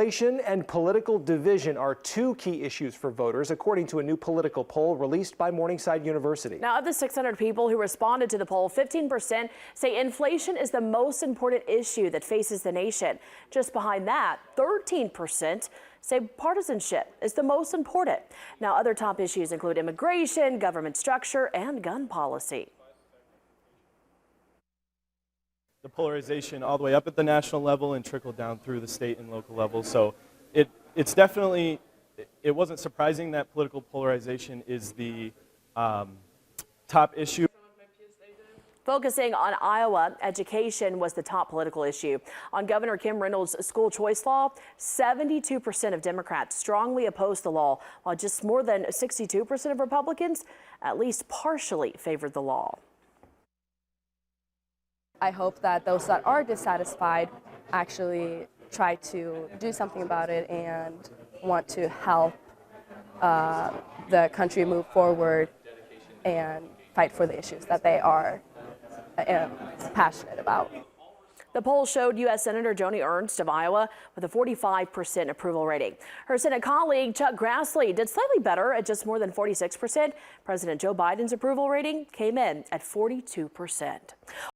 Inflation and political division are two key issues for voters, according to a new political poll released by Morningside University. Now, of the 600 people who responded to the poll, 15% say inflation is the most important issue that faces the nation. Just behind that, 13% say partisanship is the most important. Now, other top issues include immigration, government structure, and gun policy. The polarization all the way up at the national level and trickled down through the state and local level. So it's definitely, it wasn't surprising that political polarization is the top issue. Focusing on Iowa, education was the top political issue. On Governor Kim Reynolds' school choice law, 72% of Democrats strongly opposed the law, while just more than 62% of Republicans at least partially favored the law. I hope that those that are dissatisfied actually try to do something about it and want to help the country move forward and fight for the issues that they are passionate about. The poll showed U.S. Senator Joni Ernst of Iowa with a 45% approval rating. Her Senate colleague Chuck Grassley did slightly better at just more than 46%. President Joe Biden's approval rating came in at 42%.